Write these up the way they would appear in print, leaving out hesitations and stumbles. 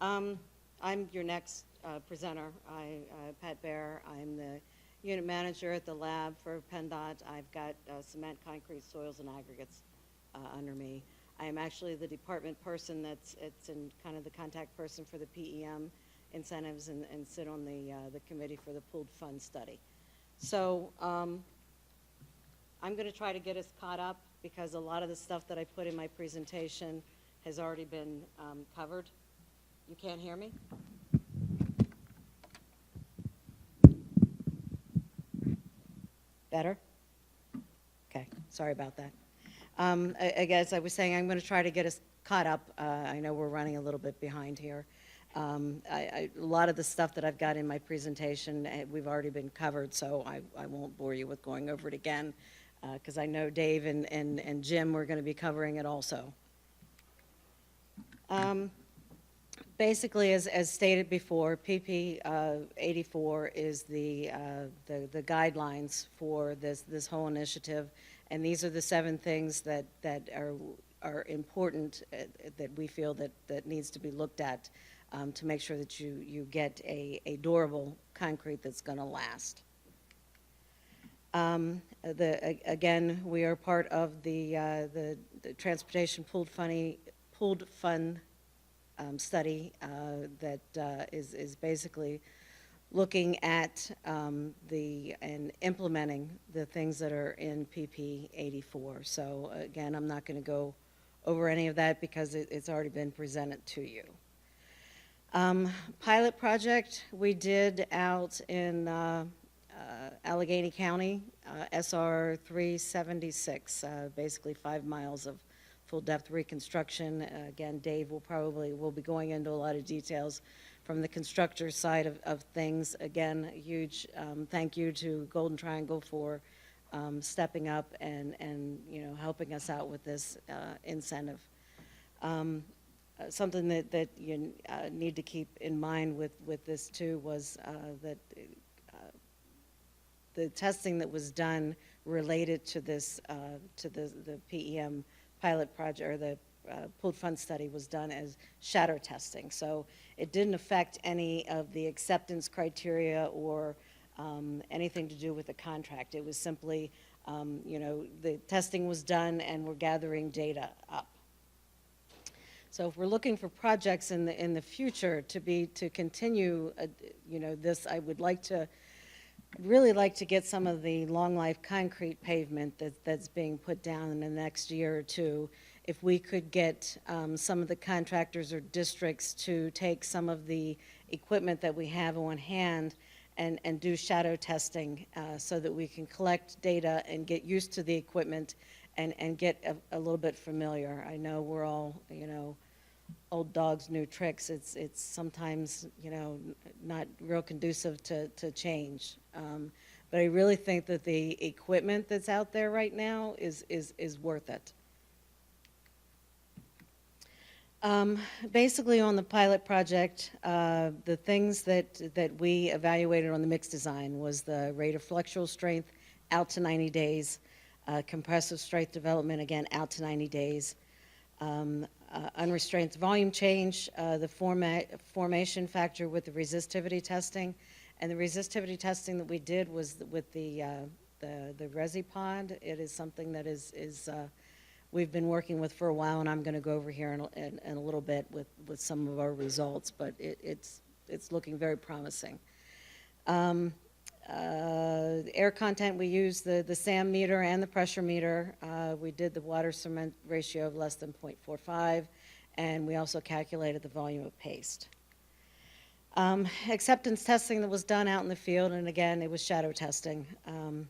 I'm your next presenter. Pat Baer. I'm the unit manager at the lab for PennDOT. I've got cement, concrete, soils, and aggregates under me. I am actually the department person that's in kind of the contact person for the PEM incentives and sit on the committee for the pooled fund study. So I'm going to try to get us caught up because a lot of the stuff that I put in my presentation has already been covered. You can't hear me? Better? Okay, sorry about that. As I was saying, I'm going to try to get us caught up. I know we're running a little bit behind here. A lot of the stuff that I've got in my presentation, we've already been covered, so I won't bore you with going over it again, because I know Dave and Jim were going to be covering it also. Basically, as stated before, PP 84 is the guidelines for this whole initiative, and these are the 7 things that are important that we feel that needs to be looked at to make sure that you get a durable concrete that's going to last. Again, we are part of the Transportation Pooled Fund study that is basically looking at and implementing the things that are in PP 84. So again, I'm not going to go over any of that because it's already been presented to you. Pilot project we did out in Allegheny County, SR 376, basically 5 miles of full depth reconstruction. Again, Dave will be going into a lot of details from the constructor side of things. Again, a huge thank you to Golden Triangle for stepping up and helping us out with this incentive. Something that you need to keep in mind with this too was that the testing that was done related to this to the PEM pilot project, or the pooled fund study, was done as shadow testing. So it didn't affect any of the acceptance criteria or anything to do with the contract. It was simply, the testing was done and we're gathering data up. So if we're looking for projects in the future to continue, this, I would really like to get some of the long life concrete pavement that's being put down in the next year or two. If we could get some of the contractors or districts to take some of the equipment that we have on hand and do shadow testing so that we can collect data and get used to the equipment and get a little bit familiar. I know we're all, old dogs, new tricks. It's sometimes, not real conducive to change. But I really think that the equipment that's out there right now is worth it. Basically on the pilot project, the things that we evaluated on the mix design was the rate of flexural strength out to 90 days, compressive strength development, again, out to 90 days, unrestrained volume change, the formation factor with the resistivity testing. And the resistivity testing that we did was with the ResiPod. It is something that we've been working with for a while, and I'm going to go over here in a little bit with some of our results, but it's looking very promising. Air content, we used the SAM meter and the pressure meter. We did the water cement ratio of less than 0.45, and we also calculated the volume of paste. Acceptance testing that was done out in the field, and again, it was shadow testing. In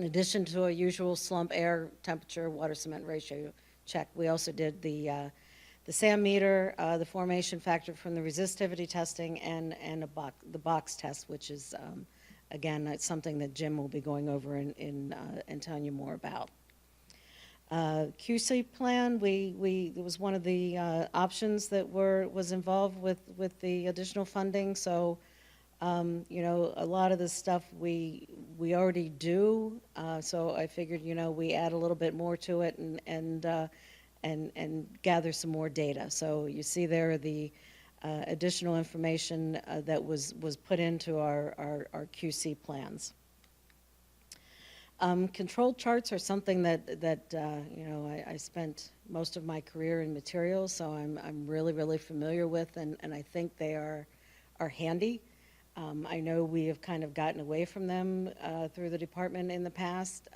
addition to a usual slump air temperature water cement ratio check, we also did the SAM meter, the formation factor from the resistivity testing, and the box test, which is again, that's something that Jim will be going over and telling you more about. QC plan, it was one of the options that was involved with the additional funding. So, a lot of the stuff we already do. So I figured, we add a little bit more to it and gather some more data. So you see there the additional information that was put into our QC plans. Control charts are something that you know, I spent most of my career in materials, so I'm really familiar with, and I think they are handy. I know we have kind of gotten away from them through the department in the past.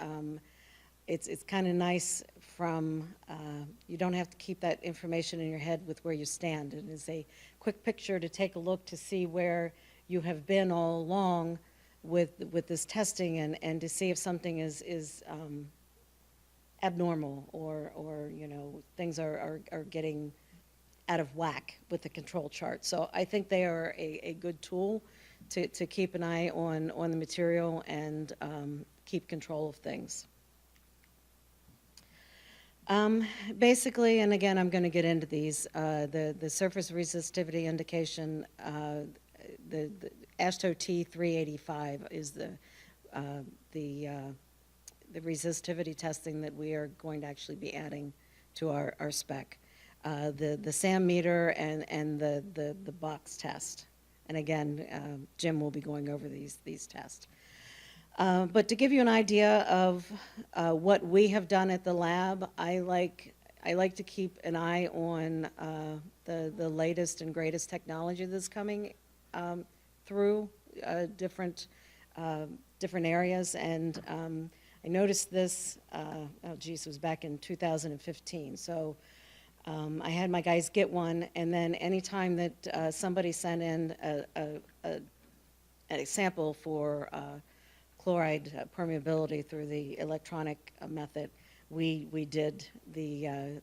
It's kind of nice from, you don't have to keep that information in your head with where you stand. It is a quick picture to take a look to see where you have been all along with this testing, and to see if something is abnormal, or you know, things are getting out of whack with the control chart. So I think they are a good tool to keep an eye on the material and keep control of things. Basically, and again, I'm going to get into these, the surface resistivity indication, the AASHTO T385 is the resistivity testing that we are going to actually be adding to our spec. The SAM meter and the box test. And again, Jim will be going over these tests. But to give you an idea of what we have done at the lab, I like to keep an eye on the latest and greatest technology that's coming through different areas. And I noticed this, oh geez, it was back in 2015. So I had my guys get one, and then anytime that somebody sent in a sample for chloride permeability through the electronic method, we did the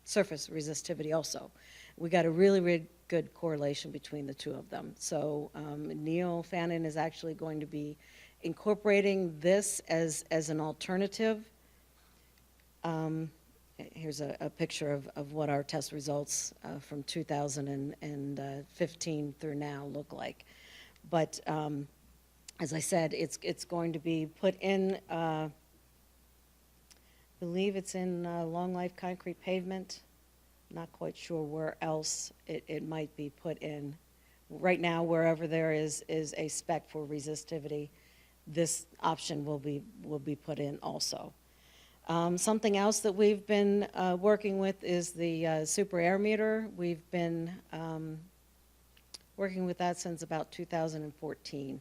surface resistivity also. We got a really good correlation between the two of them. So Neil Fannin is actually going to be incorporating this as an alternative. Here's a picture of what our test results from 2015 through now look like. But as I said, it's going to be put in, I believe it's in long life concrete pavement. Not quite sure where else it might be put in. Right now, wherever there is a spec for resistivity, this option will be put in also. Something else that we've been working with is the super air meter. We've been working with that since about 2014,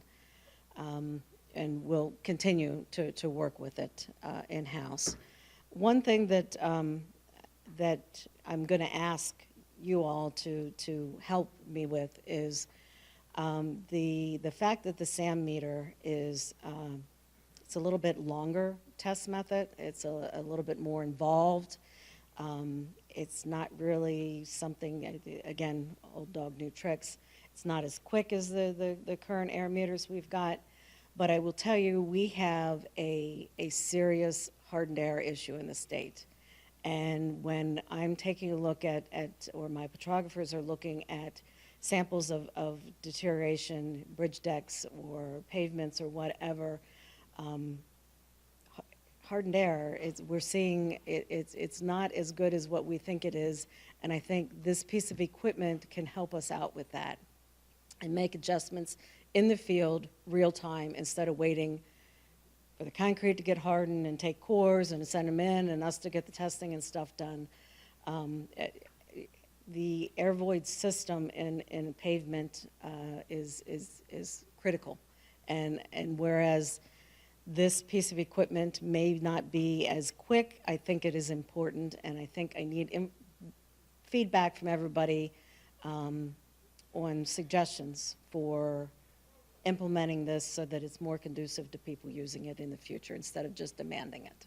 and we'll continue to work with it in-house. One thing that I'm going to ask you all to help me with is the fact that the SAM meter is it's a little bit longer test method. It's a little bit more involved. It's not really something, again, old dog, new tricks. It's not as quick as the current air meters we've got, but I will tell you, we have a serious hardened air issue in the state. And when I'm taking a look at or my petrographers are looking at samples of deterioration, bridge decks or pavements or whatever, hardened air, we're seeing it's not as good as what we think it is, and I think this piece of equipment can help us out with that and make adjustments in the field real time instead of waiting for the concrete to get hardened and take cores and send them in and us to get the testing and stuff done. The air void system in pavement is critical, and whereas this piece of equipment may not be as quick, I think it is important, and I think I need feedback from everybody on suggestions for implementing this so that it's more conducive to people using it in the future instead of just demanding it.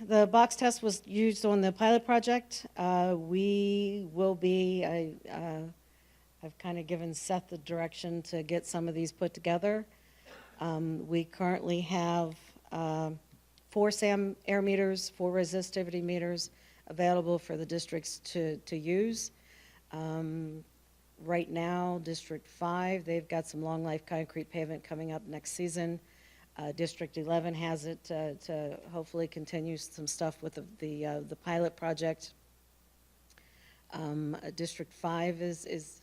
The box test was used on the pilot project. We will be, I've kind of given Seth the direction to get some of these put together. We currently have 4 SAM air meters, 4 resistivity meters available for the districts to use. Right now, District 5, they've got some long life concrete pavement coming up next season. District 11 has it to hopefully continue some stuff with the pilot project. District 5 is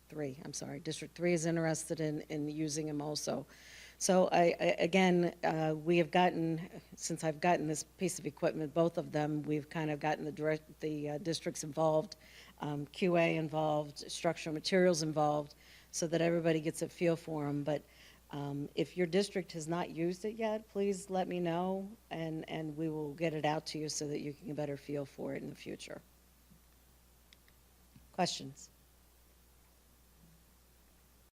3, I'm sorry, District 3 is interested in using them also. So again, we have gotten, since I've gotten this piece of equipment, both of them, we've kind of gotten the districts involved, QA involved, structural materials involved, so that everybody gets a feel for them. But if your district has not used it yet, please let me know, and we will get it out to you so that you can get a better feel for it in the future. Questions?